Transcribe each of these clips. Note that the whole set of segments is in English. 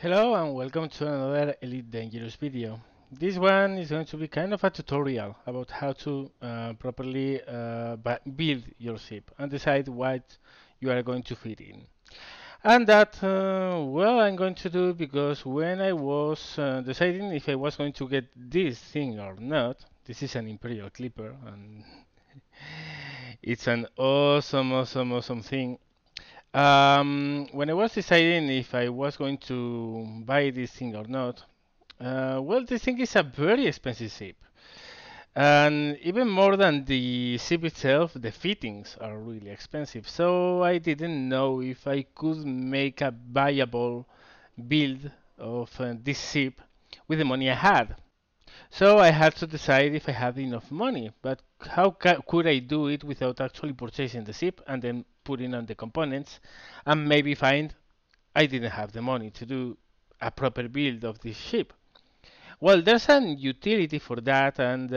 Hello and welcome to another Elite Dangerous video. This one is going to be kind of a tutorial about how to properly build your ship and decide what you are going to fit in. And that, well, I'm going to do because when I was deciding if I was going to get this thing or not, this is an Imperial Clipper and it's an awesome thing. When I was deciding if I was going to buy this thing or not, well, this thing is a very expensive ship. And even more than the ship itself, the fittings are really expensive. So I didn't know if I could make a viable build of this ship with the money I had. So I had to decide if I had enough money, but how could I do it without actually purchasing the ship and then putting on the components and maybe find I didn't have the money to do a proper build of this ship? Well, there's an utility for that, and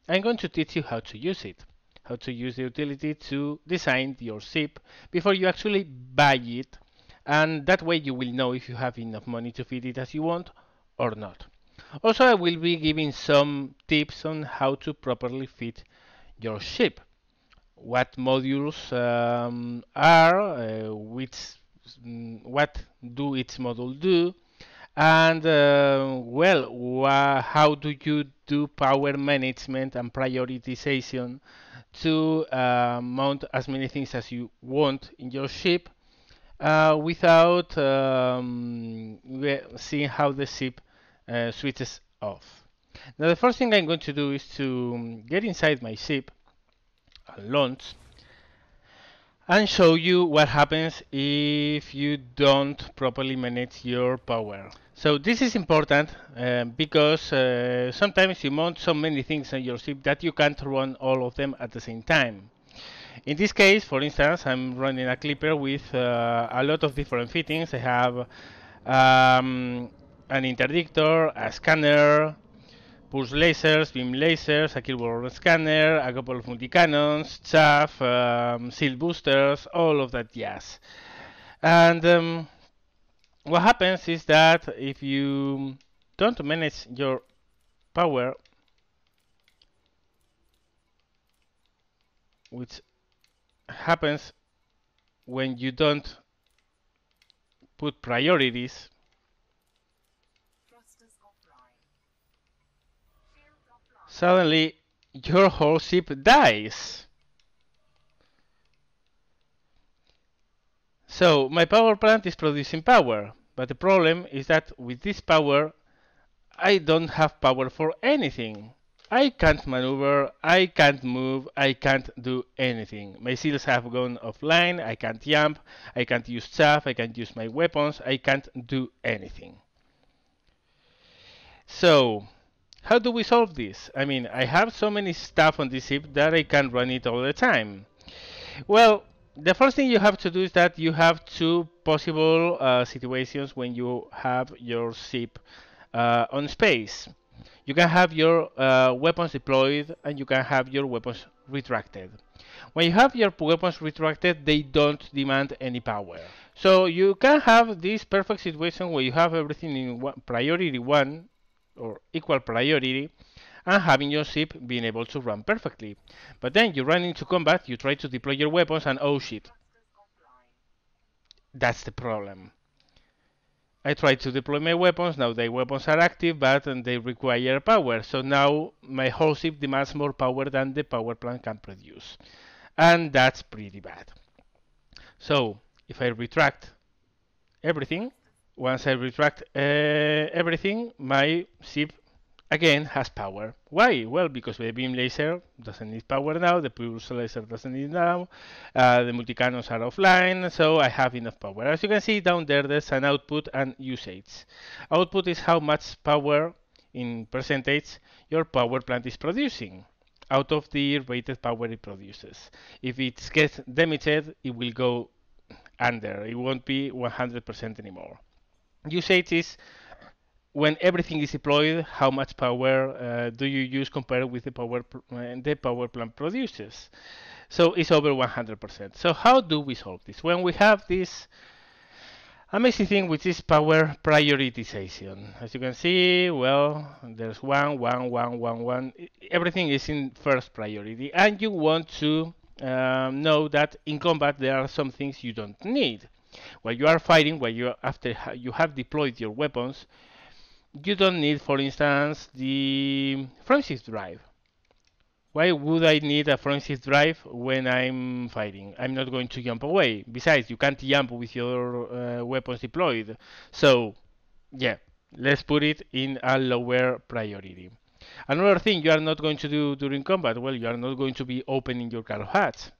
I'm going to teach you how to use it. How to use the utility to design your ship before you actually buy it, and that way you will know if you have enough money to fit it as you want or not. Also, I will be giving some tips on how to properly fit your ship. What modules are, what do each module do, and well, how do you do power management and prioritization to mount as many things as you want in your ship without seeing how the ship switches off. Now, the first thing I'm going to do is to get inside my ship and launch and show you what happens if you don't properly manage your power. So this is important because sometimes you mount so many things on your ship that you can't run all of them at the same time. In this case, for instance, I'm running a clipper with a lot of different fittings. I have an interdictor, a scanner, pulse lasers, beam lasers, a keyboard scanner, a couple of multi-cannons, chaff, shield boosters, all of that jazz. And what happens is that if you don't manage your power, which happens when you don't put priorities, suddenly your whole ship dies. So my power plant is producing power, but the problem is that with this power I don't have power for anything. I can't maneuver, I can't move, I can't do anything. My shields have gone offline, I can't jump, I can't use chaff, I can't use my weapons, I can't do anything. So, how do we solve this? I mean, I have so many stuff on this ship that I can't run it all the time. Well, the first thing you have to do is that you have two possible situations when you have your ship on space. You can have your weapons deployed and you can have your weapons retracted. When you have your weapons retracted, they don't demand any power. So you can have this perfect situation where you have everything in priority 1 or equal priority and having your ship being able to run perfectly. But then you run into combat, you try to deploy your weapons and oh shit. That's the problem. I try to deploy my weapons, now the weapons are active, but they require power. So now my whole ship demands more power than the power plant can produce. And that's pretty bad. So if I retract everything, once I retract everything, my ship again has power. Why? Well, because the beam laser doesn't need power now, the pulse laser doesn't need now, the multi-cannons are offline, so I have enough power. As you can see down there, there's an output and usage. Output is how much power in percentage your power plant is producing out of the rated power it produces. If it gets damaged, it will go under. It won't be 100% anymore. Usage is when everything is deployed, how much power do you use compared with the power plant produces? So it's over 100%. So how do we solve this? When we have this amazing thing which is power prioritization. As you can see, well, there's one, one, one, one, one. Everything is in first priority, and you want to know that in combat there are some things you don't need. While you are fighting, while you after you have deployed your weapons, you don't need, for instance, the frame shift drive. Why would I need a front shift drive when I'm fighting? I'm not going to jump away. Besides, you can't jump with your weapons deployed. So, yeah, let's put it in a lower priority. Another thing you are not going to do during combat, well, you are not going to be opening your card hats.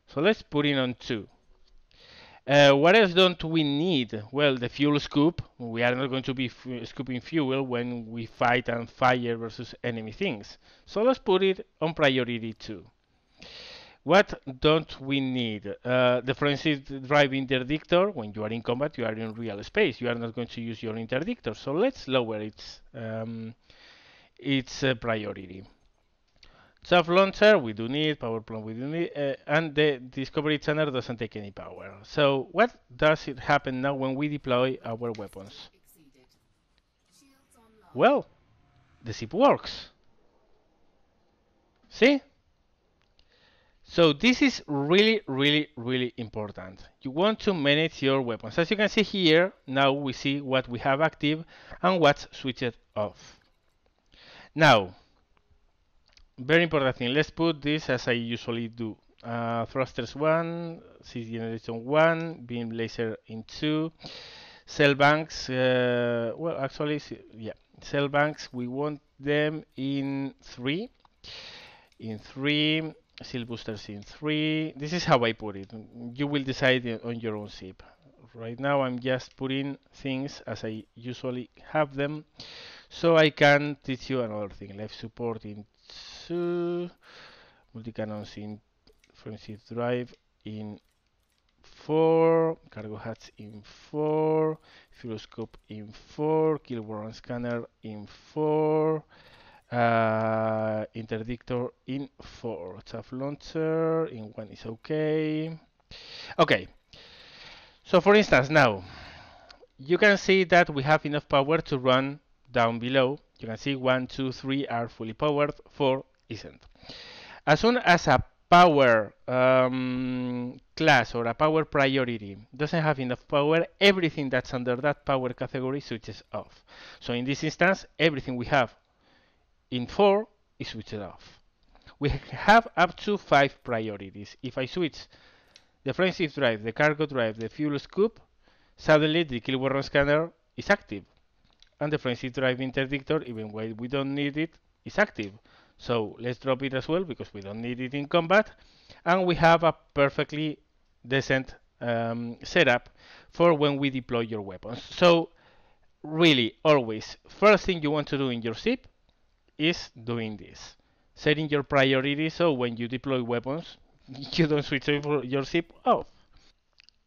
So let's put it on 2. What else don't we need? Well, the fuel scoop. We are not going to be scooping fuel when we fight and fire versus enemy things. So let's put it on priority 2. What don't we need? The forensic drive interdictor. When you are in combat, you are in real space. You are not going to use your interdictor. So let's lower its priority. Soft launcher we do need, power plant we do need, and the discovery channel doesn't take any power. So what does it happen now when we deploy our weapons? Well, the zip works. See? So this is really, really, really important. You want to manage your weapons. As you can see here, now we see what we have active and what's switched off. Now, very important thing. Let's put this as I usually do. Thrusters 1, C generation 1, beam laser in 2, cell banks. Well, actually, yeah, cell banks. We want them in 3. In 3, seal boosters in 3. This is how I put it. You will decide on your own ship. Right now, I'm just putting things as I usually have them, so I can teach you another thing. Life support in 2, multi-cannons in frenzy drive in 4, cargo hats in 4, fueloscope in 4, kill warrant scanner in 4, interdictor in 4, chaff launcher in 1 is okay. Okay, so for instance now you can see that we have enough power to run down below. You can see 1, 2, 3 are fully powered, 4 isn't. As soon as a power class or a power priority doesn't have enough power, everything that's under that power category switches off. So in this instance, everything we have in 4 is switched off. We have up to 5 priorities. If I switch the frame shift drive, the cargo drive, the fuel scoop, suddenly the kill warrant scanner is active. And the frame shift drive interdictor, even when we don't need it, is active. So let's drop it as well because we don't need it in combat. And we have a perfectly decent setup for when we deploy your weapons. So really, always, first thing you want to do in your ship is doing this. Setting your priorities so when you deploy weapons, you don't switch your ship off.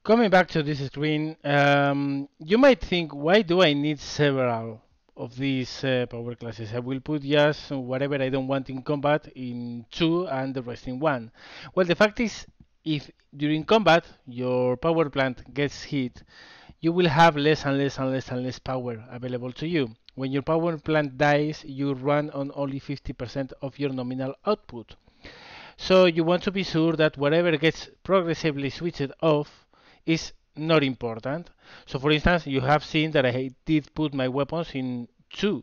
Coming back to this screen, you might think, why do I need several of these power classes? I will put just whatever I don't want in combat in 2 and the rest in 1. Well, the fact is, if during combat your power plant gets hit, you will have less and less and less and less power available to you. When your power plant dies, you run on only 50% of your nominal output. So you want to be sure that whatever gets progressively switched off is not important. So for instance, you have seen that I did put my weapons in 2,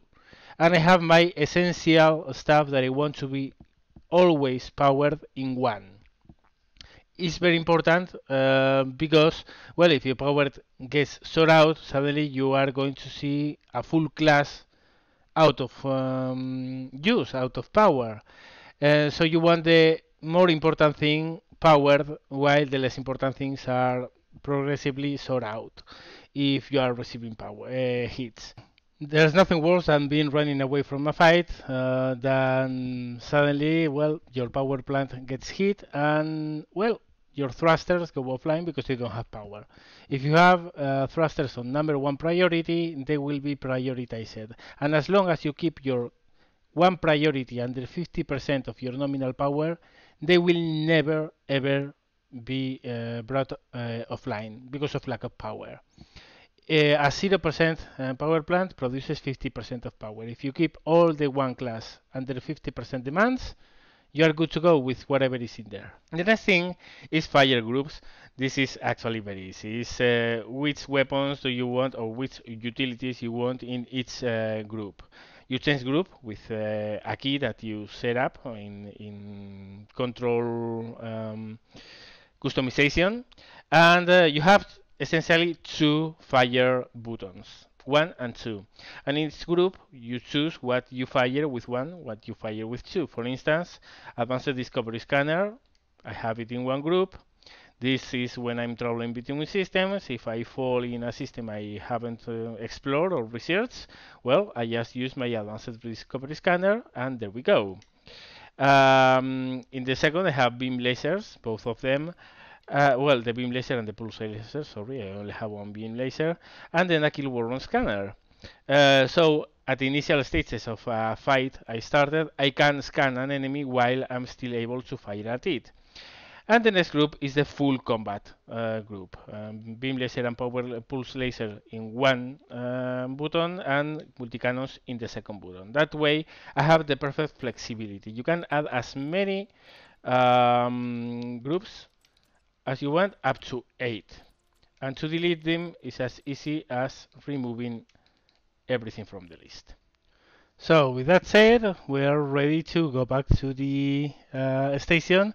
and I have my essential stuff that I want to be always powered in 1. It's very important because, well, if your power gets short out, suddenly you are going to see a full class out of use, out of power. So you want the more important thing powered, while the less important things are progressively sort out if you are receiving power hits. There's nothing worse than being running away from a fight, than suddenly, well, your power plant gets hit and, well, your thrusters go offline because they don't have power. If you have thrusters on number 1 priority, they will be prioritized. And as long as you keep your 1 priority under 50% of your nominal power, they will never ever be brought offline because of lack of power. A 0% power plant produces 50% of power. If you keep all the one class under 50% demands, you are good to go with whatever is in there. The next thing is fire groups. This is actually very easy. It's which weapons do you want or which utilities you want in each group. You change group with a key that you set up in control customization, and you have essentially two fire buttons, one and two. And in each group, you choose what you fire with one, what you fire with two. For instance, advanced discovery scanner, I have it in one group. This is when I'm traveling between systems. If I fall in a system I haven't explored or researched, well, I just use my advanced discovery scanner, and there we go. In the second, I have beam lasers, both of them. Well, the beam laser and the pulse laser, sorry, I only have one beam laser, and then a kill warrant scanner. So at the initial stages of a fight I started, I can scan an enemy while I'm still able to fire at it. And the next group is the full combat group. Beam laser and power pulse laser in one button and multi-cannons in the second button. That way I have the perfect flexibility. You can add as many groups as you want, up to 8. And to delete them is as easy as removing everything from the list. So with that said, we are ready to go back to the station.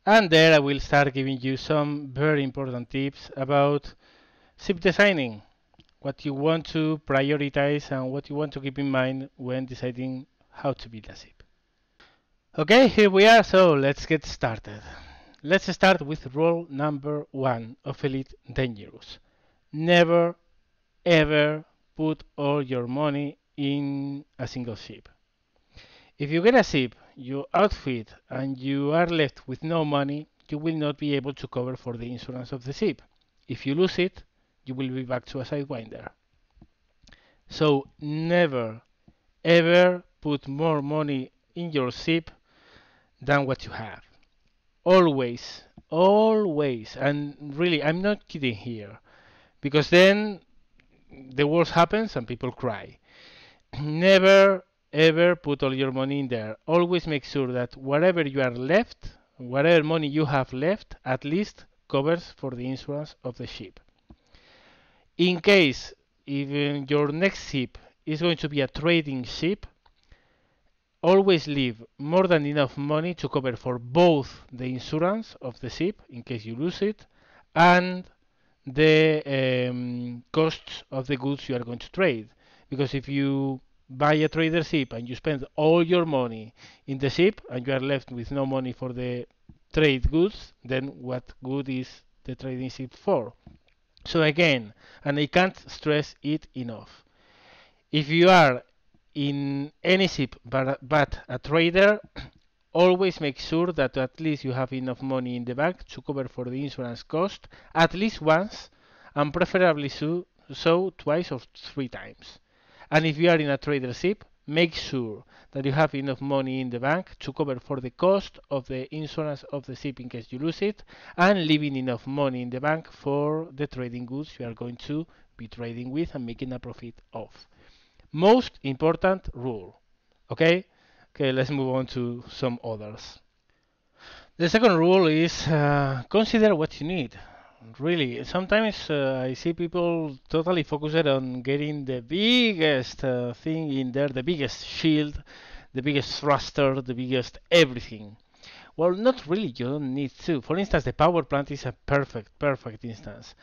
And there I will start giving you some very important tips about ship designing, what you want to prioritize and what you want to keep in mind when deciding how to build a ship. Okay, here we are, so let's get started. Let's start with rule number 1 of Elite Dangerous. Never ever put all your money in a single ship. If you get a ship, you outfit, and you are left with no money, you will not be able to cover for the insurance of the ship. If you lose it, you will be back to a sidewinder. So never ever put more money in your ship than what you have. Always, always, and really, I'm not kidding here, because then the worst happens and people cry. Never ever put all your money in there. Always make sure that whatever you are left, whatever money you have left, at least covers for the insurance of the ship. In case even your next ship is going to be a trading ship, always leave more than enough money to cover for both the insurance of the ship in case you lose it and the costs of the goods you are going to trade. Because if you buy a trader ship and you spend all your money in the ship and you are left with no money for the trade goods, then what good is the trading ship for? So again, and I can't stress it enough, if you are in any ship but a trader, always make sure that at least you have enough money in the bank to cover for the insurance cost at least once, and preferably so twice or 3 times. And if you are in a trader ship, make sure that you have enough money in the bank to cover for the cost of the insurance of the ship in case you lose it, and leaving enough money in the bank for the trading goods you are going to be trading with and making a profit of. Most important rule. Okay? Okay, let's move on to some others. The second rule is consider what you need. Really, sometimes I see people totally focused on getting the biggest thing in there, the biggest shield, the biggest thruster, the biggest everything. Well, not really, you don't need to. For instance, the power plant is a perfect instance.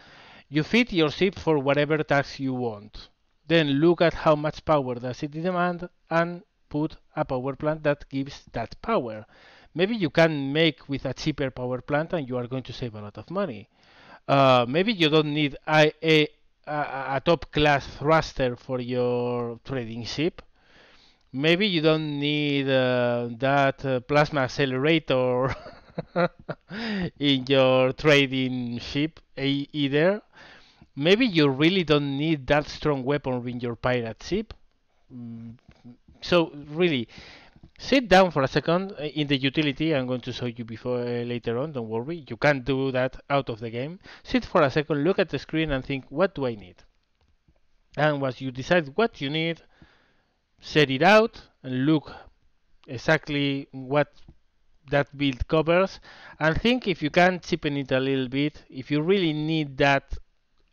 You fit your ship for whatever task you want. Then look at how much power does it demand and put a power plant that gives that power. Maybe you can make with a cheaper power plant and you are going to save a lot of money. Maybe you don't need a top class thruster for your trading ship. Maybe you don't need that plasma accelerator in your trading ship either. Maybe you really don't need that strong weapon in your pirate ship. So really, Sit down for a second in the utility. I'm going to show you before later on. Don't worry. You can't do that out of the game. Sit for a second, look at the screen, and think, what do I need? And once you decide what you need, set it out and look exactly what that build covers, and think if you can cheapen it a little bit, if you really need that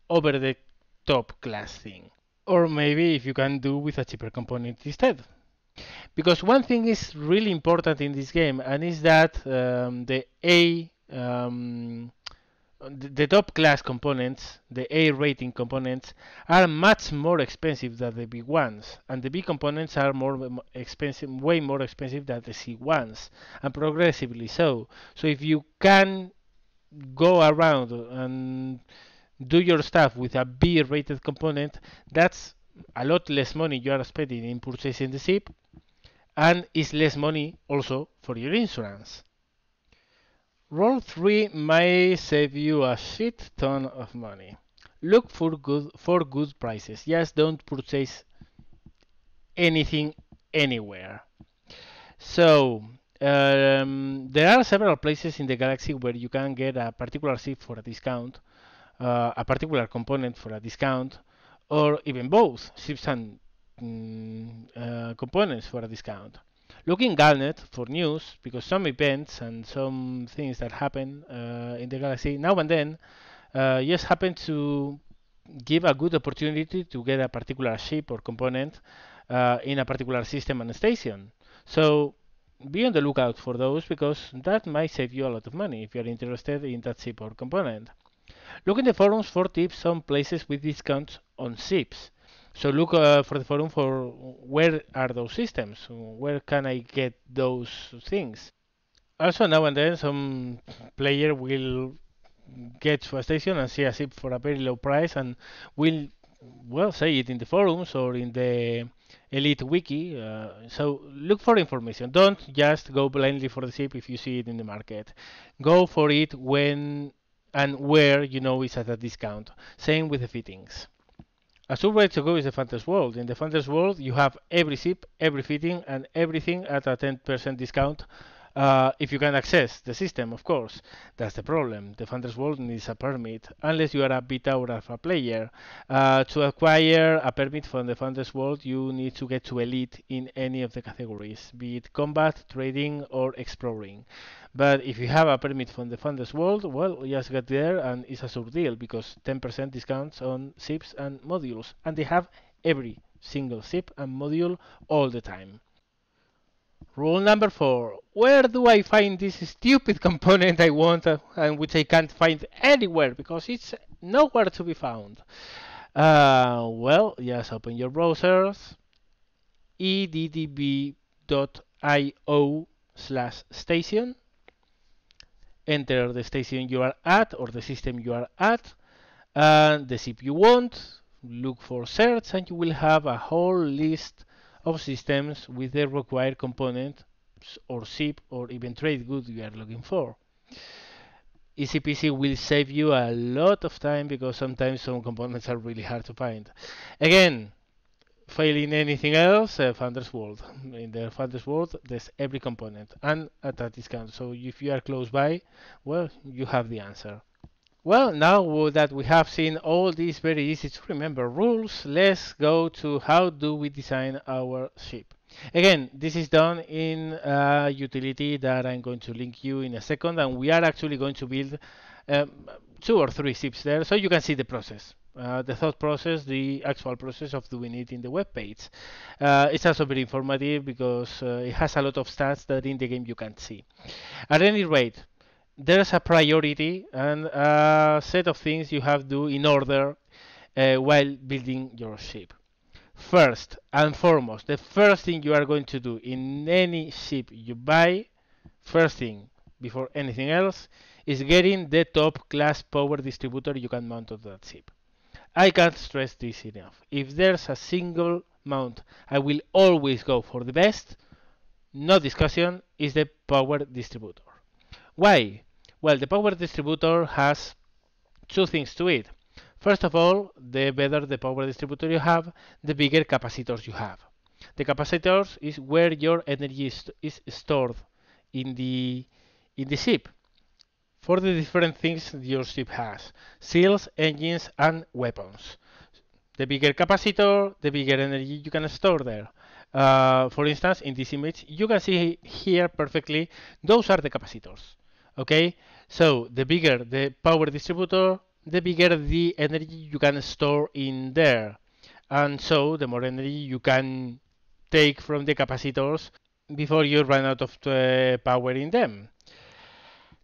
over the top class thing. Or maybe if you can do with a cheaper component instead. Because one thing is really important in this game, and is that the top class components, the A rating components, are much more expensive than the big ones, and the big components are more expensive, way more expensive than the C ones, and progressively so. So if you can go around and do your stuff with a B rated component, that's a lot less money you are spending in purchasing the ship, and is less money also for your insurance. Roll 3 may save you a shit ton of money. Look for good prices. Just don't purchase anything anywhere. So there are several places in the galaxy where you can get a particular ship for a discount, a particular component for a discount, or even both ships and components for a discount. Look in Galnet for news, because some events and some things that happen in the galaxy now and then just happen to give a good opportunity to get a particular ship or component in a particular system and station. So be on the lookout for those, because that might save you a lot of money if you're interested in that ship or component. Look in the forums for tips on places with discounts on ships. So look for the forum for where are those systems, where can I get those things. Also, now and then some player will get to a station and see a ship for a very low price, and will, well, say it in the forums or in the Elite Wiki. So look for information. Don't just go blindly for the ship if you see it in the market. Go for it when and where you know it's at a discount. Same with the fittings. A good way to go is the Fantasy World. In the Fantasy World, you have every ship, every fitting, and everything at a 10% discount. If you can access the system, of course. That's the problem. The Fantasy World needs a permit, unless you are a beta or alpha player. To acquire a permit from the Fantasy World, you need to get to Elite in any of the categories, be it combat, trading, or exploring. But if you have a permit from the Funders World, well, just get there, and it's a sure deal, because 10% discounts on ships and modules, and they have every single ship and module all the time. Rule number 4. Where do I find this stupid component I want and which I can't find anywhere because it's nowhere to be found? Well, just open your browsers, eddb.io/station, enter the station you are at or the system you are at, and the ship you want, look for search, and you will have a whole list of systems with the required component or ship or even trade good you are looking for. EasyPC will save you a lot of time, because sometimes some components are really hard to find. Again, failing anything else, Founders World. In the Founders World, there's every component and at a discount. So if you are close by, well, you have the answer. Well, now that we have seen all these very easy to remember rules, let's go to how do we design our ship. Again, this is done in a utility that I'm going to link you in a second, and we are actually going to build 2 or 3 ships there, so you can see the process. The thought process, the actual process of doing it in the web page. It's also very informative because it has a lot of stats that in the game you can't see. At any rate, there's a priority and a set of things you have to do in order while building your ship. First and foremost, the first thing you are going to do in any ship you buy, first thing before anything else, is getting the top class power distributor you can mount on that ship. I can't stress this enough. If there's a single mount I will always go for the best, no discussion, is the power distributor. Why? Well, the power distributor has 2 things to it. First of all, the better the power distributor you have, the bigger capacitors you have. The capacitors is where your energy is stored in the ship for the different things your ship has: seals, engines, and weapons. The bigger capacitor, the bigger energy you can store there. For instance, in this image, you can see here perfectly, those are the capacitors. Okay, so the bigger the power distributor, the bigger the energy you can store in there. And so the more energy you can take from the capacitors before you run out of power in them.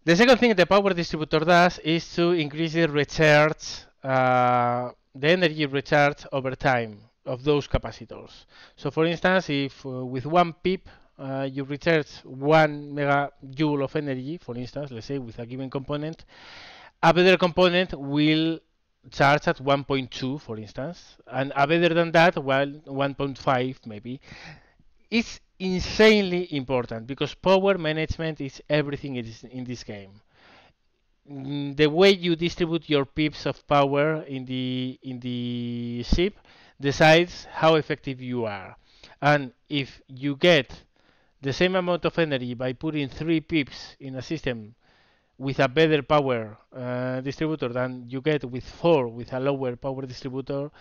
The second thing the power distributor does is to increase the recharge, the energy recharge over time of those capacitors. So for instance, if with one pip you recharge 1 megajoule of energy, for instance, let's say with a given component, a better component will charge at 1.2, for instance, and a better than that, well, 1.5 maybe. It's insanely important because power management is everything in this game. The way you distribute your pips of power in the ship decides how effective you are. And if you get the same amount of energy by putting 3 pips in a system with a better power distributor than you get with 4 with a lower power distributor,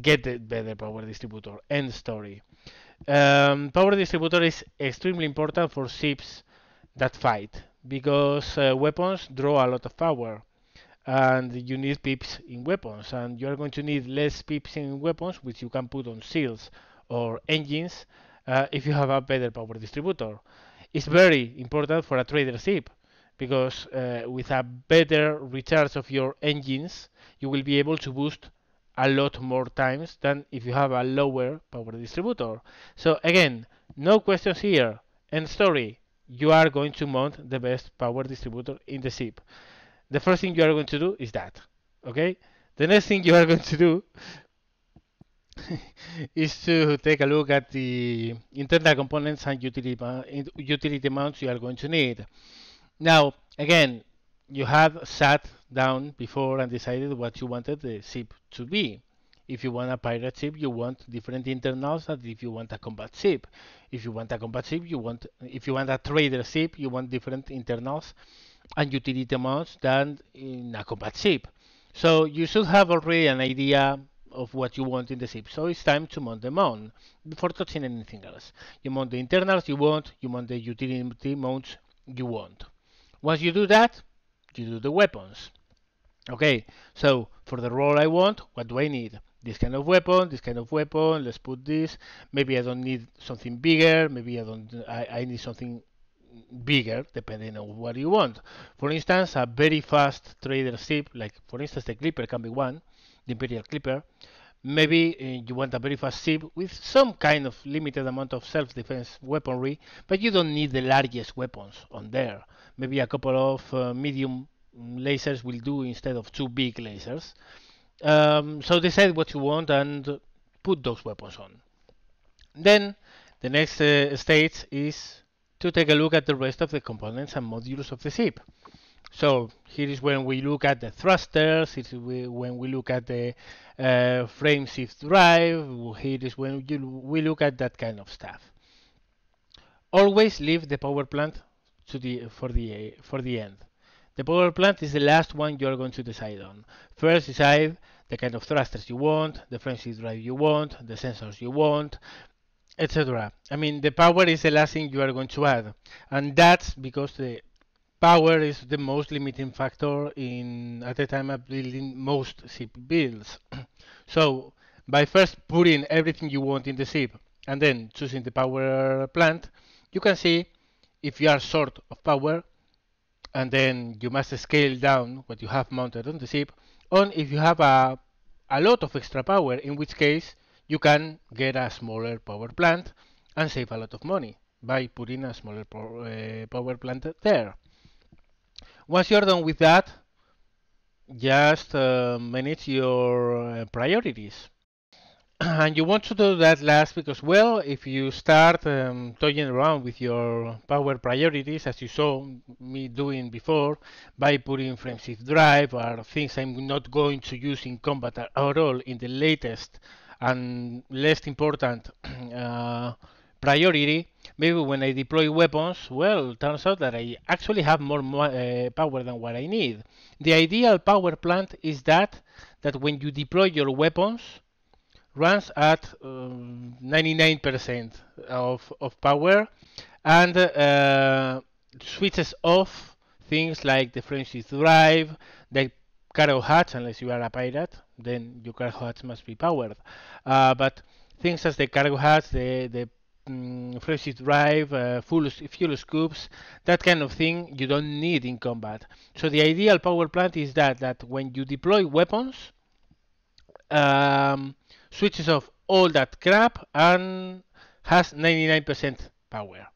get the better power distributor. End story. Power distributor is extremely important for ships that fight because weapons draw a lot of power and you need pips in weapons, and you are going to need less pips in weapons which you can put on shields or engines if you have a better power distributor. It's very important for a trader ship because with a better recharge of your engines you will be able to boost a lot more times than if you have a lower power distributor. So again, no questions here. End story. You are going to mount the best power distributor in the ship. The first thing you are going to do is that. Okay? The next thing you are going to do is to take a look at the internal components and utility mounts you are going to need. Now, again, you have sat down before and decided what you wanted the ship to be. If you want a pirate ship, you want different internals than if you want a combat ship. If you want a combat ship, if you want a trader ship, you want different internals and utility mounts than in a combat ship. So you should have already an idea of what you want in the ship. So it's time to mount them on before touching anything else. You mount the internals you want, you mount the utility mounts you want. Once you do that, you do the weapons. Okay, so for the role I want, what do I need? This kind of weapon, let's put this. Maybe I don't need something bigger, maybe I need something bigger, depending on what you want. For instance, a very fast trader ship, like for instance the Clipper can be one, the Imperial Clipper. Maybe you want a very fast ship with some kind of limited amount of self-defense weaponry, but you don't need the largest weapons on there. Maybe a couple of medium lasers will do instead of 2 big lasers. So decide what you want and put those weapons on. Then the next stage is to take a look at the rest of the components and modules of the ship. So here is when we look at the thrusters, when we look at the frame shift drive, here is when we look at that kind of stuff. Always leave the power plant for the end. The power plant is the last one you are going to decide on. First decide the kind of thrusters you want, the frame shift drive you want, the sensors you want, etc. I mean, the power is the last thing you are going to add, and that's because the power is the most limiting factor at the time of building most ship builds. So by first putting everything you want in the ship and then choosing the power plant, you can see if you are short of power, and then you must scale down what you have mounted on the ship, or if you have a lot of extra power, in which case you can get a smaller power plant and save a lot of money by putting a smaller power plant there. Once you're done with that, just manage your priorities. And you want to do that last because, well, if you start toying around with your power priorities, as you saw me doing before, by putting frame shift drive or things I'm not going to use in combat at all in the latest and less important priority, maybe when I deploy weapons, well, turns out that I actually have more power than what I need. The ideal power plant is that when you deploy your weapons, runs at 99% of power and switches off things like the friendship drive, the cargo hatch, unless you are a pirate, then your cargo hatch must be powered. But things as the cargo hatch, the friendship drive, fuel scoops, that kind of thing you don't need in combat. So the ideal power plant is that when you deploy weapons, um, switches off all that crap and has 99% power.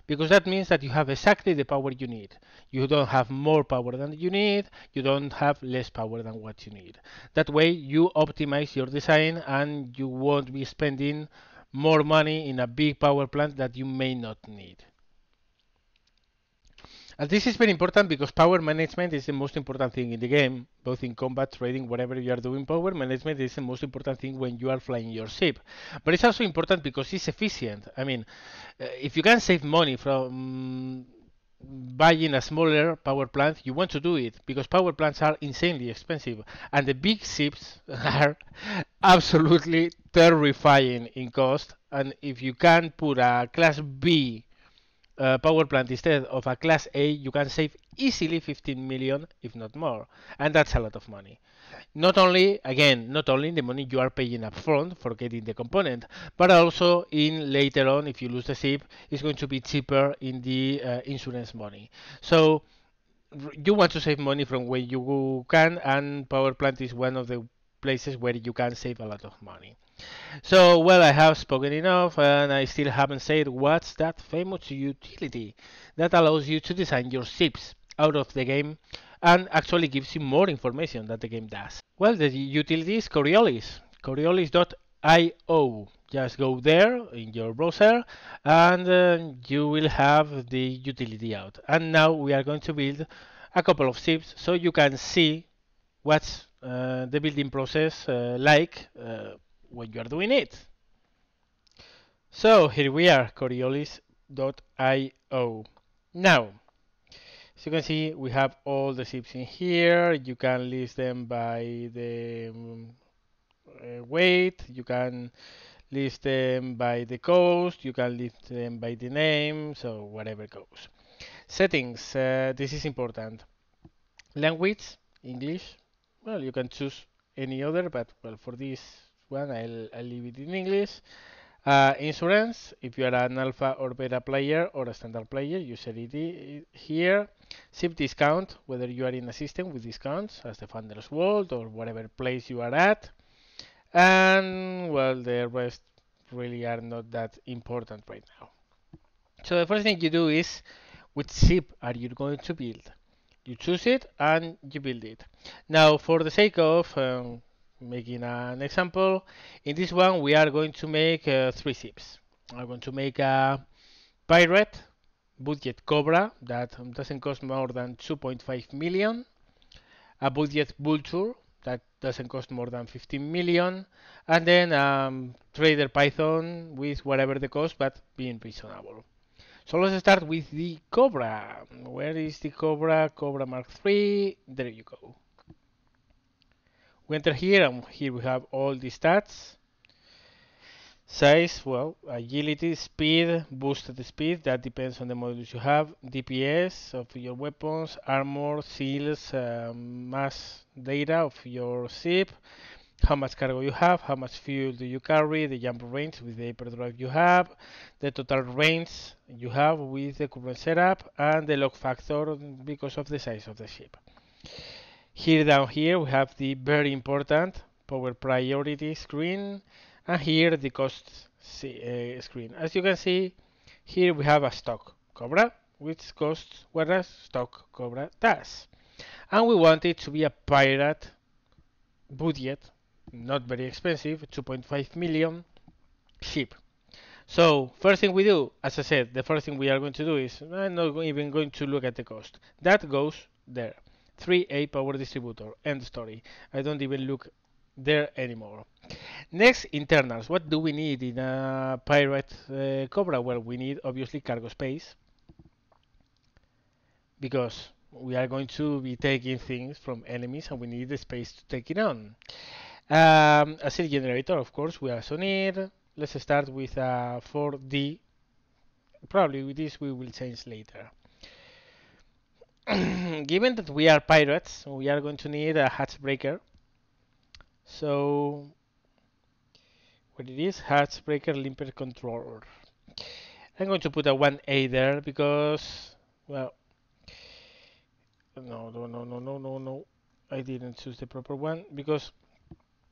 Because that means that you have exactly the power you need. You don't have more power than you need, you don't have less power than what you need. That way you optimize your design and you won't be spending more money in a big power plant that you may not need. And this is very important because power management is the most important thing in the game, both in combat, trading, whatever you are doing. Power management is the most important thing when you are flying your ship. But it's also important because it's efficient. I mean, if you can save money from buying a smaller power plant, you want to do it because power plants are insanely expensive and the big ships are absolutely terrifying in cost. And if you can put a class B power plant instead of a class A, you can save easily 15 million, if not more, and that's a lot of money. Not only, again, not only in the money you are paying up front for getting the component, but also in later on, if you lose the ship, it's going to be cheaper in the insurance money. So you want to save money from where you can, and power plant is one of the places where you can save a lot of money. So, well, I have spoken enough, and I still haven't said what's that famous utility that allows you to design your ships out of the game and actually gives you more information that the game does. Well, the utility is Coriolis, coriolis.io. Just go there in your browser and you will have the utility out. And now we are going to build a couple of ships so you can see what's the building process like when you are doing it. So here we are, coriolis.io. Now, as you can see, we have all the ships in here. You can list them by the weight. You can list them by the cost. You can list them by the name. So whatever goes. Settings. This is important. Language, English. Well, you can choose any other, but well, for this one, I'll leave it in English. Insurance, if you are an alpha or beta player or a standard player, you set it here. Ship discount, whether you are in a system with discounts, as the Founders World or whatever place you are at. And well, the rest really are not that important right now. So the first thing you do is, which ship are you going to build? You choose it and you build it. Now, for the sake of making an example, in this one we are going to make 3 ships. I'm going to make a pirate budget Cobra that doesn't cost more than 2.5 million, a budget Vulture that doesn't cost more than 15 million, and then Trader Python with whatever the cost, but being reasonable. So let's start with the Cobra. Where is the Cobra? Cobra Mark III. There you go. We enter here, and here we have all the stats. Size, well, agility, speed, boosted speed, that depends on the modules you have. DPS of your weapons, armor, seals, mass data of your ship, how much cargo you have, how much fuel do you carry, the jump range with the hyperdrive you have, the total range you have with the current setup, and the lock factor because of the size of the ship. Here down here we have the very important power priority screen, and here the cost screen. As you can see, here we have a stock Cobra, which costs what a stock Cobra does. And we want it to be a pirate budget, not very expensive, 2.5 million ship. So first thing we do, as I said, the first thing we are going to do is, I'm not even going to look at the cost. That goes there. 3A power distributor, end story. I don't even look there anymore. Next, internals. What do we need in a pirate Cobra? Well, we need obviously cargo space because we are going to be taking things from enemies and we need the space to take it on. A city generator, of course, we also need. Let's start with a 4D. Probably with this we will change later. Given that we are pirates, we are going to need a hatch breaker. So, what it is? Hatch breaker limper controller. I'm going to put a 1A there because, well, no. I didn't choose the proper one because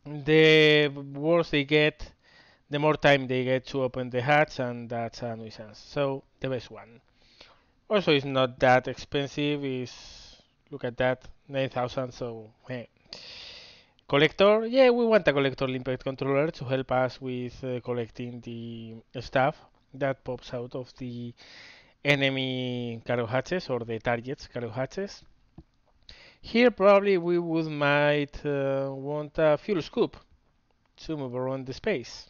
the worse they get, the more time they get to open the hatch, and that's a nuisance. So the best one. Also, it's not that expensive. Is look at that, 9,000. So hey. Collector, yeah, we want a collector limpet controller to help us with collecting the stuff that pops out of the enemy cargo hatches or the target's cargo hatches. Here probably we would might want a fuel scoop to move around the space.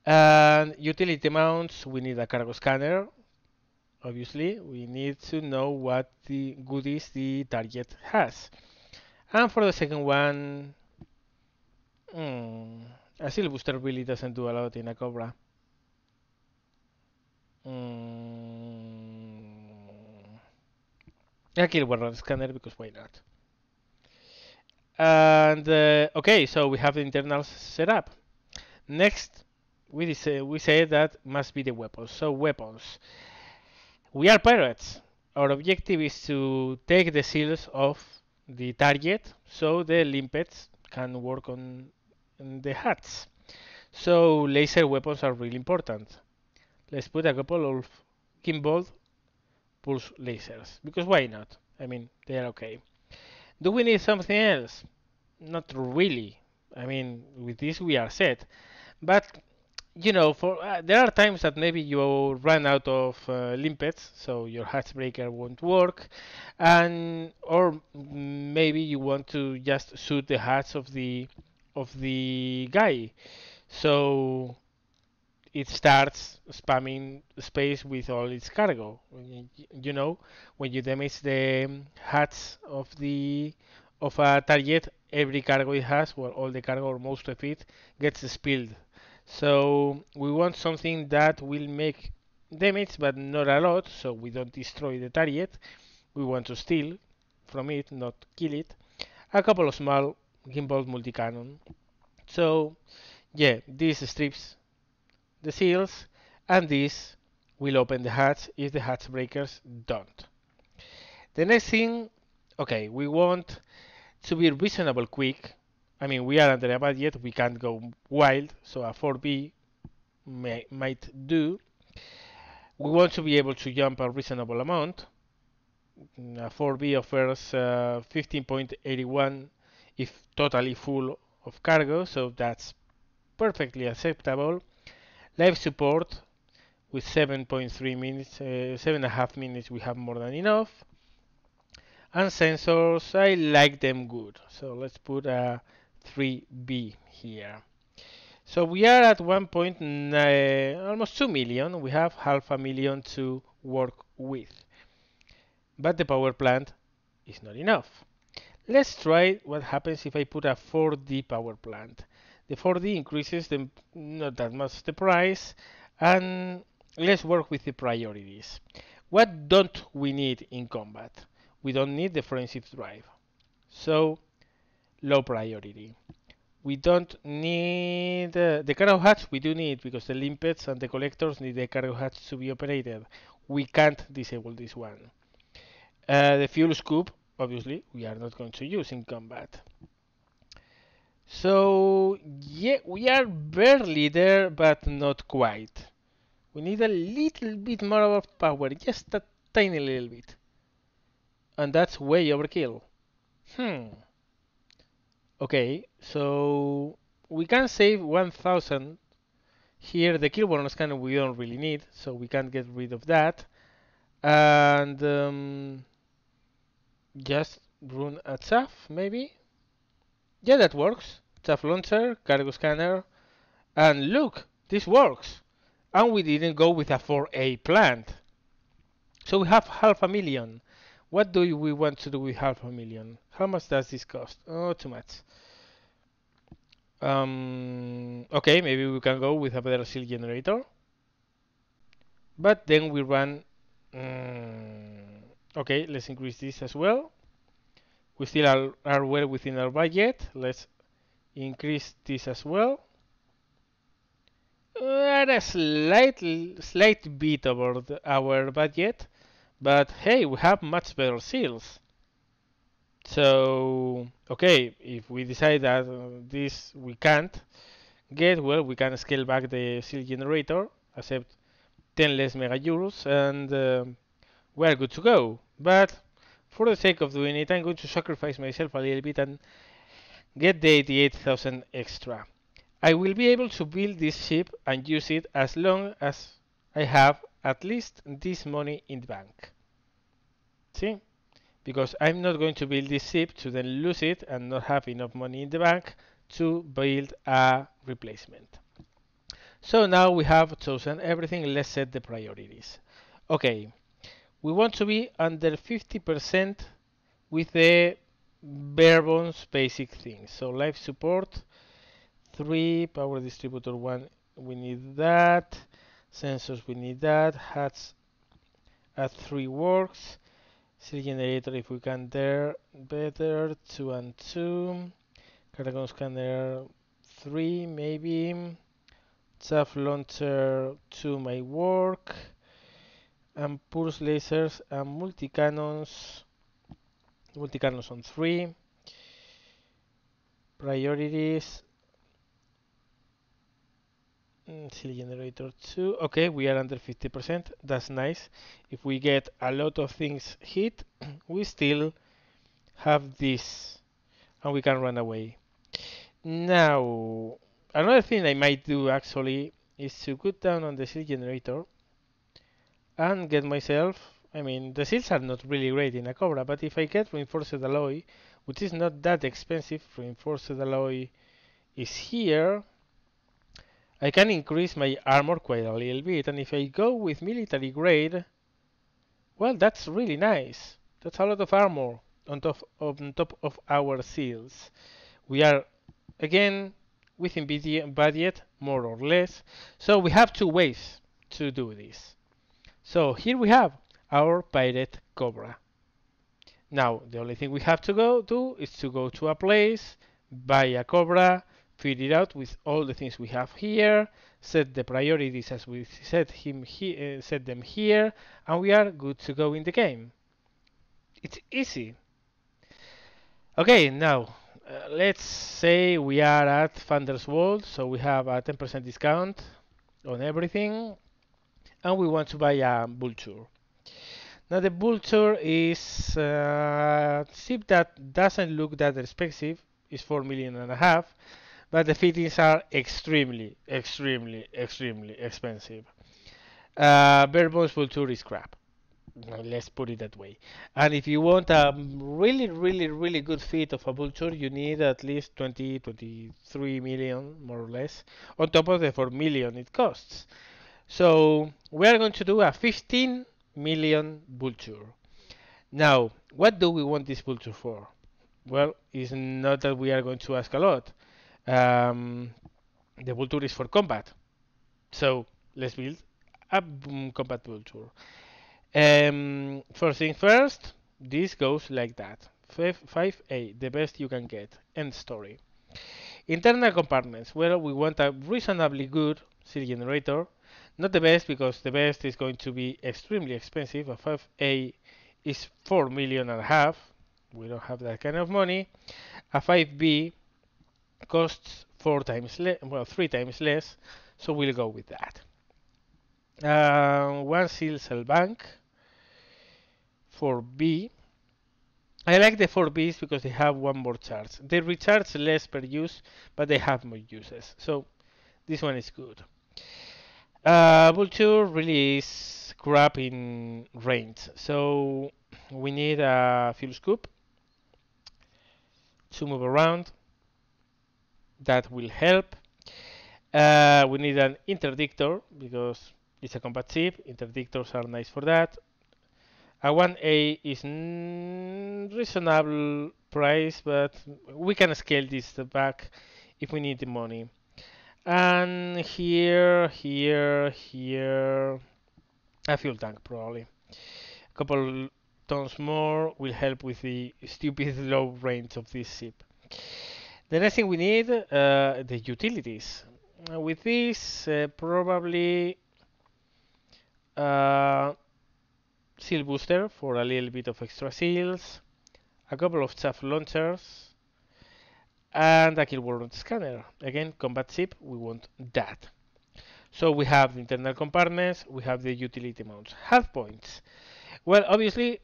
And utility mounts, we need a cargo scanner. Obviously, we need to know what the goodies the target has. And for the second one, a seal booster really doesn't do a lot in a Cobra. A kill warrant scanner because why not? And okay, so we have the internals set up. Next, we say that must be the weapons. So weapons. We are pirates. Our objective is to take the seals off the target so the limpets can work on the hats. So laser weapons are really important. Let's put a couple of gimbal pulse lasers because why not? I mean, they are okay. Do we need something else? Not really. I mean, with this we are set. But for there are times that maybe you run out of limpets, so your hatch breaker won't work, and or maybe you want to just shoot the hatch of the guy, so it starts spamming space with all its cargo. When you damage the hatch of a target, every cargo it has, well, all the cargo or most of it gets spilled. So we want something that will make damage, but not a lot, so we don't destroy the target. We want to steal from it, not kill it. A couple of small gimbal multi-cannon. So yeah, this strips the seals, and this will open the hatch if the hatch breakers don't. The next thing, okay, we want to be reasonable quick. I mean, we are under a budget, we can't go wild, so a 4B might do. We want to be able to jump a reasonable amount. A 4B offers 15.81 if totally full of cargo, so that's perfectly acceptable. Live support with 7.3 minutes, 7.5 minutes, we have more than enough. And sensors, I like them good. So let's put a 3B here. So we are at 1.9, almost 2 million. We have half a million to work with. But the power plant is not enough. Let's try what happens if I put a 4D power plant. The 4D increases not that much the price, and let's work with the priorities. What don't we need in combat? We don't need the defensive drive, so low priority. We don't need the cargo hatch. We do need because the limpets and the collectors need the cargo hatch to be operated. We can't disable this one. The fuel scoop, obviously, we are not going to use in combat. So yeah, we are barely there, but not quite. We need a little bit more of power, just a tiny little bit. And that's way overkill. Okay, so we can save 1000. Here the kill scanner we don't really need, so we can't get rid of that. And just run a chaff maybe. Yeah, that works. Chaff launcher, cargo scanner, and look, this works. And we didn't go with a 4A plant. So we have half a million. What do we want to do with half a million? How much does this cost? Oh, too much. Okay, maybe we can go with a better seal generator. But then we run. Okay, let's increase this as well. We still are well within our budget. Let's increase this as well. At a slight bit over our budget, but hey, we have much better seals. So, okay, if we decide that this we can't get, well, we can scale back the seal generator, accept 10 less mega euros, and we are good to go. But for the sake of doing it, I'm going to sacrifice myself a little bit and get the 88,000 extra. I will be able to build this ship and use it as long as I have at least this money in the bank. See? Because I'm not going to build this ship to then lose it and not have enough money in the bank to build a replacement. So now we have chosen everything. Let's set the priorities. Okay, we want to be under 50% with the bare bones basic things. So life support 3, power distributor 1, we need that. Sensors, we need that. Hats at 3 works. Seal generator, if we can there, better. 2 and 2. Caragon scanner 3, maybe. Chaff launcher 2 may work. And pulse lasers and multi-cannons. Multi-cannons on 3. Priorities. Seal generator 2. Okay, we are under 50%. That's nice. If we get a lot of things hit, we still have this and we can run away. Now, another thing I might do actually is to cut down on the seal generator and get myself. I mean, the seals are not really great in a Cobra, but if I get reinforced alloy, which is not that expensive, reinforced alloy is here. I can increase my armor quite a little bit, and if I go with military grade, well, that's really nice. That's a lot of armor on top of our seals. We are again within budget, more or less. So we have two ways to do this. So here we have our pirate Cobra. Now the only thing we have to go do is to go to a place, buy a Cobra, fit it out with all the things we have here, set the priorities as we set them here, and we are good to go in the game. It's easy. Okay, now let's say we are at Thunder's World, so we have a 10% discount on everything, and we want to buy a Vulture. Now the Vulture is a ship that doesn't look that expensive. It's 4 million and a half, but the fittings are extremely, extremely, extremely expensive. Bare bones Vulture is crap. Let's put it that way. And if you want a really, really, really good fit of a Vulture, you need at least 20, 23 million, more or less, on top of the 4 million it costs. So we are going to do a 15 million Vulture. Now, what do we want this Vulture for? Well, it's not that we are going to ask a lot. The Vulture is for combat. So let's build a combat Vulture. First thing first, this goes like that. 5A, the best you can get. End story. Internal compartments. Well, we want a reasonably good seal generator. Not the best, because the best is going to be extremely expensive. A 5A is 4 million and a half. We don't have that kind of money. A 5B costs 3 times less, so we'll go with that. One seal cell bank. 4B. I like the 4Bs because they have one more charge. They recharge less per use, but they have more uses. So this one is good. Vulture really is crap in range. So we need a fuel scoop to move around. That will help. We need an interdictor because it's a combat chip. Interdictors are nice for that. A 1A is reasonable price, but we can scale this back if we need the money. And here, a fuel tank probably. A couple tons more will help with the stupid low range of this ship. The next thing we need, the utilities. With this, probably uh, seal booster for a little bit of extra seals, a couple of chaff launchers, and a kill warrant scanner. Again, combat ship, we want that. So we have the internal compartments, we have the utility mounts. Hard points. Well, obviously,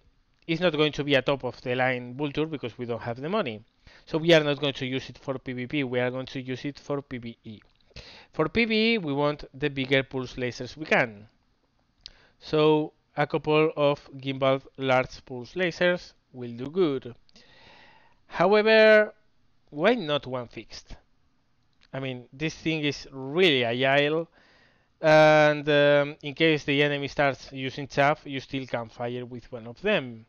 it's not going to be a top of the line Vulture because we don't have the money. So we are not going to use it for PvP, we are going to use it for PvE. For PvE, we want the bigger pulse lasers we can. So a couple of gimbal large pulse lasers will do good. However, why not one fixed? I mean, this thing is really agile, and in case the enemy starts using chaff, you still can fire with one of them.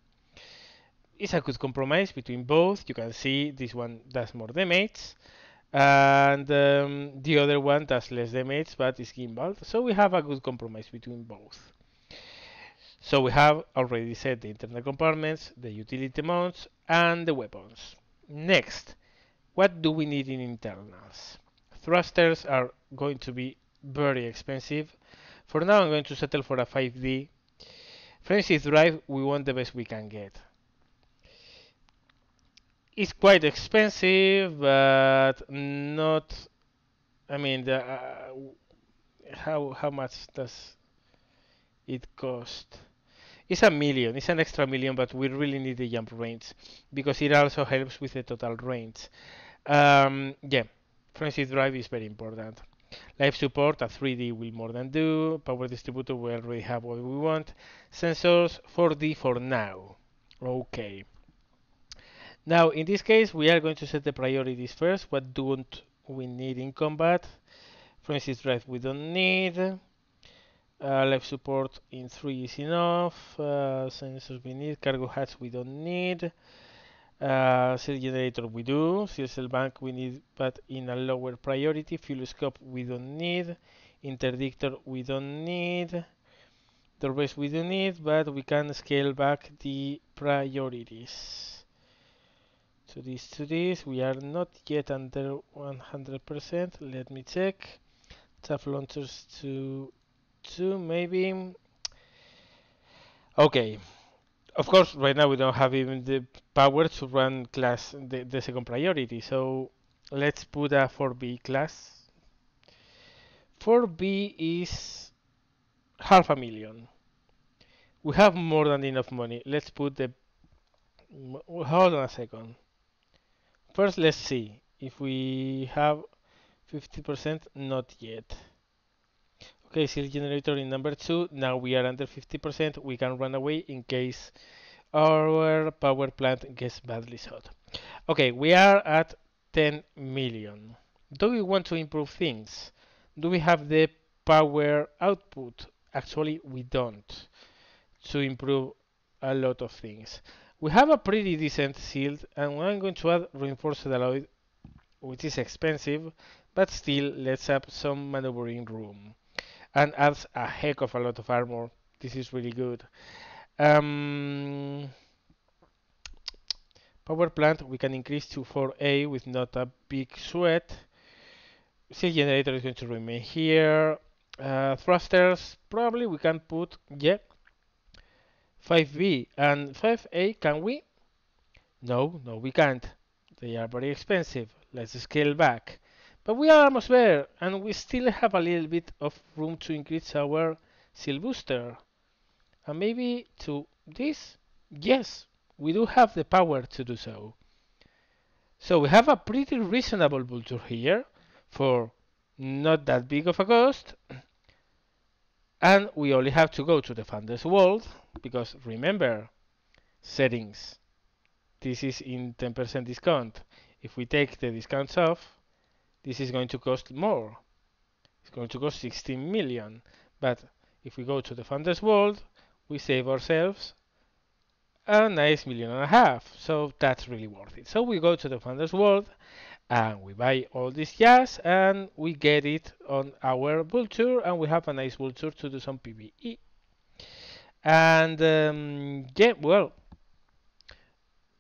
It's a good compromise between both. You can see this one does more damage, and the other one does less damage, but is gimbal. So we have a good compromise between both. So we have already set the internal compartments, the utility mounts, and the weapons. Next, what do we need in internals? Thrusters are going to be very expensive. For now, I'm going to settle for a 5D. Frenzy drive, we want the best we can get. It's quite expensive, but not. I mean, how much does it cost? It's a million. It's an extra million, but we really need the jump range because it also helps with the total range. Yeah, frenzy drive is very important. Life support, a 3D will more than do. Power distributor, we already have what we want. Sensors, 4D for now. Okay. Now, in this case, we are going to set the priorities first. What don't we need in combat? Frenzy drive, we don't need. Life support in 3 is enough. Sensors we need. Cargo hatch we don't need. Cell generator we do. Fuel cell bank we need, but in a lower priority. Fuel scope we don't need. Interdictor we don't need. Doorbase we don't need, but we can scale back the priorities. To this, we are not yet under 100%. Let me check. Chaff launchers to 2 maybe. Okay. Of course, right now we don't have even the power to run class the second priority. So let's put a 4B class. 4B is half a million. We have more than enough money. Let's put the. Hold on a second. First, let's see if we have 50%. Not yet. Okay, seal generator in number 2. Now we are under 50%. We can run away in case our power plant gets badly shot. Okay, we are at 10 million. Do we want to improve things? Do we have the power output? Actually, we don't. To improve a lot of things. We have a pretty decent shield, and I'm going to add reinforced alloy, which is expensive, but still lets up some maneuvering room and adds a heck of a lot of armor. This is really good. Um, Power plant we can increase to 4A with not a big sweat. Seal generator is going to remain here. Thrusters probably we can put, yeah, 5B and 5A. Can we? No, no, we can't. They are very expensive. Let's scale back. But we are almost there, and we still have a little bit of room to increase our seal booster. And maybe to this? Yes, we do have the power to do so. So we have a pretty reasonable vulture here for not that big of a cost. And we only have to go to the Founders World because remember, settings. This is in 10% discount. If we take the discounts off, this is going to cost more. It's going to cost 16 million. But if we go to the Founders World, we save ourselves a nice million and a half. So that's really worth it. So we go to the Founders World and we buy all this jazz and we get it on our vulture and we have a nice vulture to do some PvE. And yeah, well,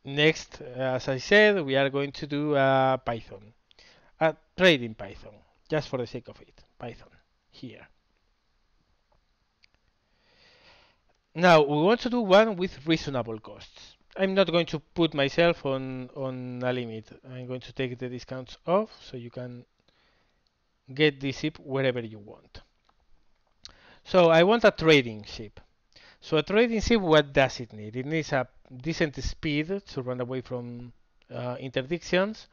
next, as I said, we are going to do Python, a trading Python, just for the sake of it, Python here. Now we want to do one with reasonable costs. I'm not going to put myself on a limit. I'm going to take the discounts off so you can get this ship wherever you want. So I want a trading ship. So a trading ship, what does it need? It needs a decent speed to run away from interdictions,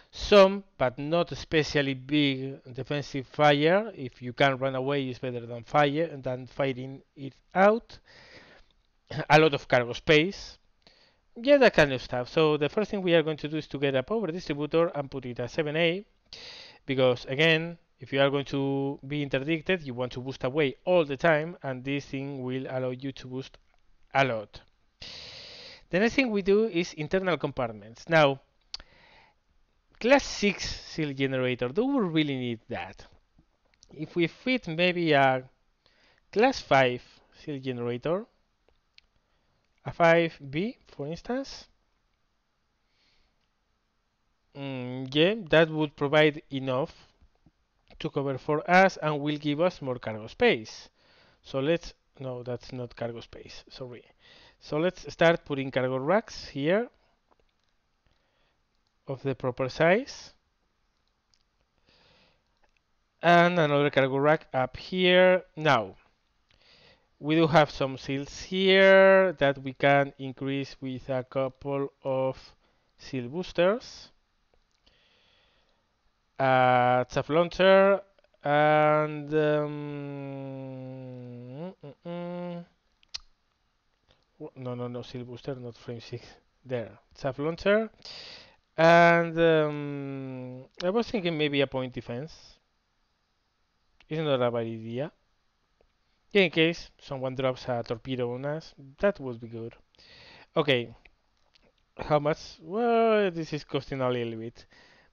some but not especially big defensive fire. If you can run away, is better than fighting it out. A lot of cargo space. Yeah, that kind of stuff. So the first thing we are going to do is to get a power distributor and put it at 7A, because again, if you are going to be interdicted, you want to boost away all the time, and this thing will allow you to boost a lot. The next thing we do is internal compartments. Now, class 6 seal generator, do we really need that? If we fit maybe a class 5 seal generator, a 5B for instance, yeah, that would provide enough to cover for us and will give us more cargo space. So no, that's not cargo space, sorry. So let's start putting cargo racks here of the proper size. And another cargo rack up here. Now, we do have some seals here that we can increase with a couple of seal boosters. Chaff launcher and no, seal booster, not frame 6. There, chaff launcher. And I was thinking maybe a point defense. It's not a bad idea. In case someone drops a torpedo on us, that would be good. Okay, how much? Well, this is costing a little bit,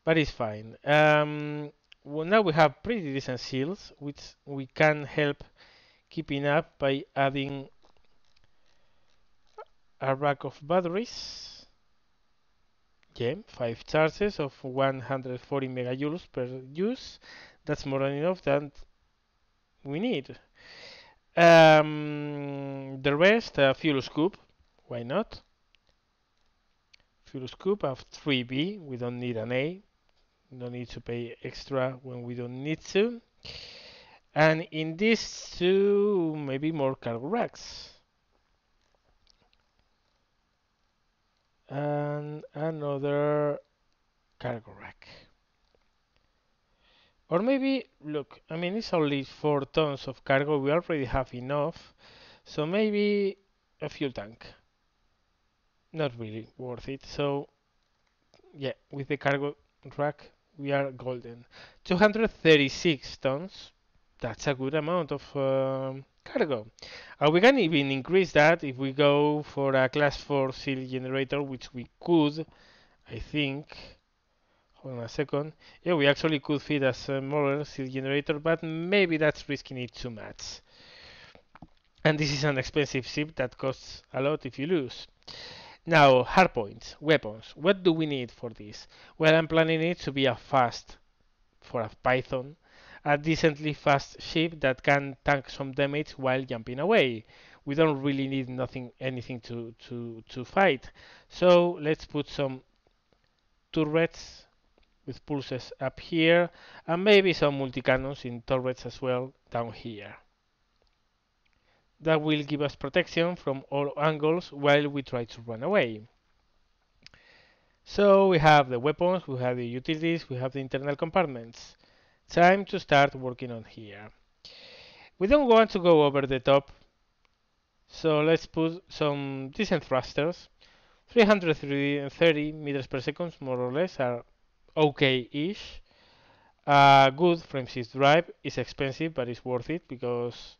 but it's fine. Well, now we have pretty decent seals, which we can help keeping up by adding a rack of batteries. Yeah, 5 charges of 140 megajoules per use. That's more than enough that we need. The rest, fuel scoop. Why not? Fuel scoop of 3B. We don't need an A. No need to pay extra when we don't need to. And in these two, maybe more cargo racks. And another cargo rack. Or maybe, look, I mean, it's only 4 tons of cargo. We already have enough. So maybe a fuel tank. Not really worth it. So, yeah, with the cargo rack, we are golden. 236 tons. That's a good amount of cargo. We can even increase that if we go for a class 4 seal generator, which we could, I think. Hold on a second. Yeah, we actually could fit a smaller seal generator, but maybe that's risking it too much. And this is an expensive ship that costs a lot if you lose. Now, hardpoints, weapons. What do we need for this? Well, I'm planning it to be for a Python, a decently fast ship that can tank some damage while jumping away. We don't really need anything to fight. So let's put some turrets with pulses up here, and maybe some multi-cannons in turrets as well down here. That will give us protection from all angles while we try to run away. So we have the weapons, we have the utilities, we have the internal compartments. Time to start working on here. We don't want to go over the top, so let's put some decent thrusters. 330 meters per second, more or less, are okay-ish. A good frame shift drive is expensive, but it's worth it because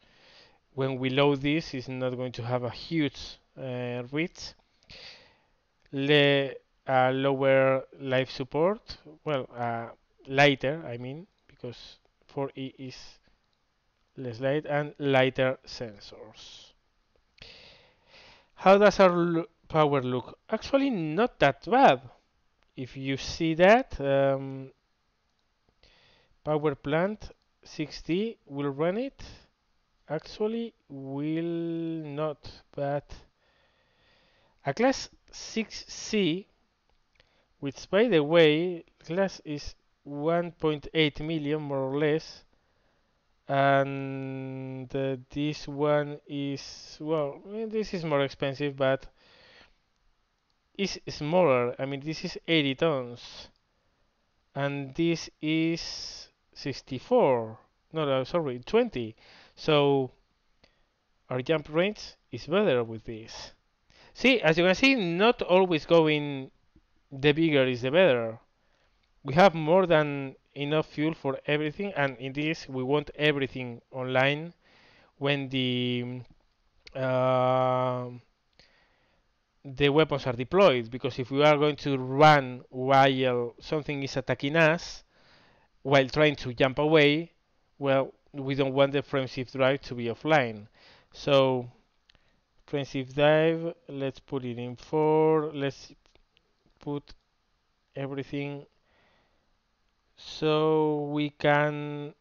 when we load this, it's not going to have a huge reach. Le Lower life support, well, lighter, I mean, because 4E is less light, and lighter sensors. How does our power look? Actually, not that bad. If you see that, power plant 6D will run it. Actually, will not, but a class 6C, which by the way, class is 1.8 million more or less, and this one is, well, this is more expensive, but is smaller. I mean, this is 80 tons, and this is 64. No, sorry, 20. So our jump range is better with this. See, as you can see, not always going the bigger is the better. We have more than enough fuel for everything, and in this we want everything online when uh, the weapons are deployed, because if we are going to run while something is attacking us while trying to jump away, well, we don't want the frame shift drive to be offline. So frame shift drive, let's put it in 4, let's put everything so we can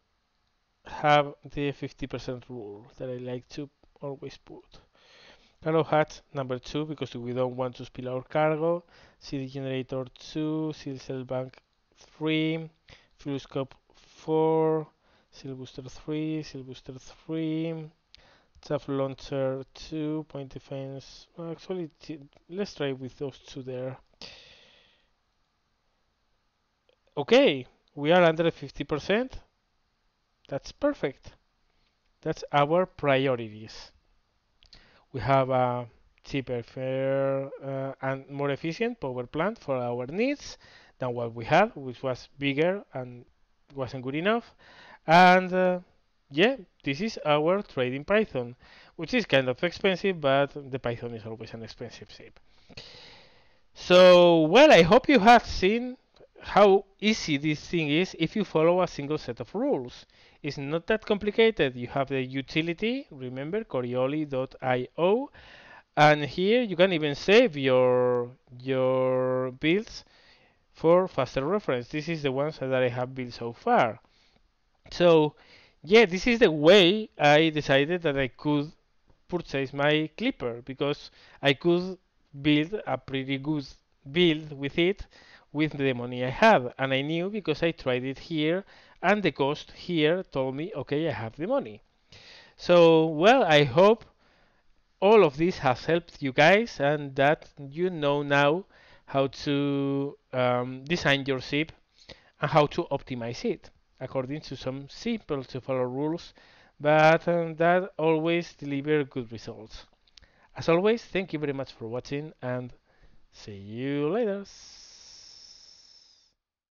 have the 50% rule that I like to always put. Cargo hatch number 2 because we don't want to spill our cargo. CD generator 2, seal cell bank 3, fuel scope 4, seal booster 3, seal booster 3, chaff launcher 2, point defense. Well, actually, let's try with those two there. Okay, we are under 50%. That's perfect. That's our priorities. We have a cheaper, fair, and more efficient power plant for our needs than what we had, which was bigger and wasn't good enough. And yeah, this is our trading Python, which is kind of expensive, but the Python is always an expensive ship. So, well, I hope you have seen how easy this thing is if you follow a single set of rules. It's not that complicated. You have the utility, remember, Coriolis.io, and here you can even save your builds for faster reference. This is the ones that I have built so far. So, yeah, this is the way I decided that I could purchase my clipper, because I could build a pretty good build with it with the money I had, and I knew because I tried it here and the cost here told me, okay, I have the money. So, well, I hope all of this has helped you guys and that you know now how to design your ship and how to optimize it according to some simple to follow rules, but that always deliver good results. As always, thank you very much for watching and see you later.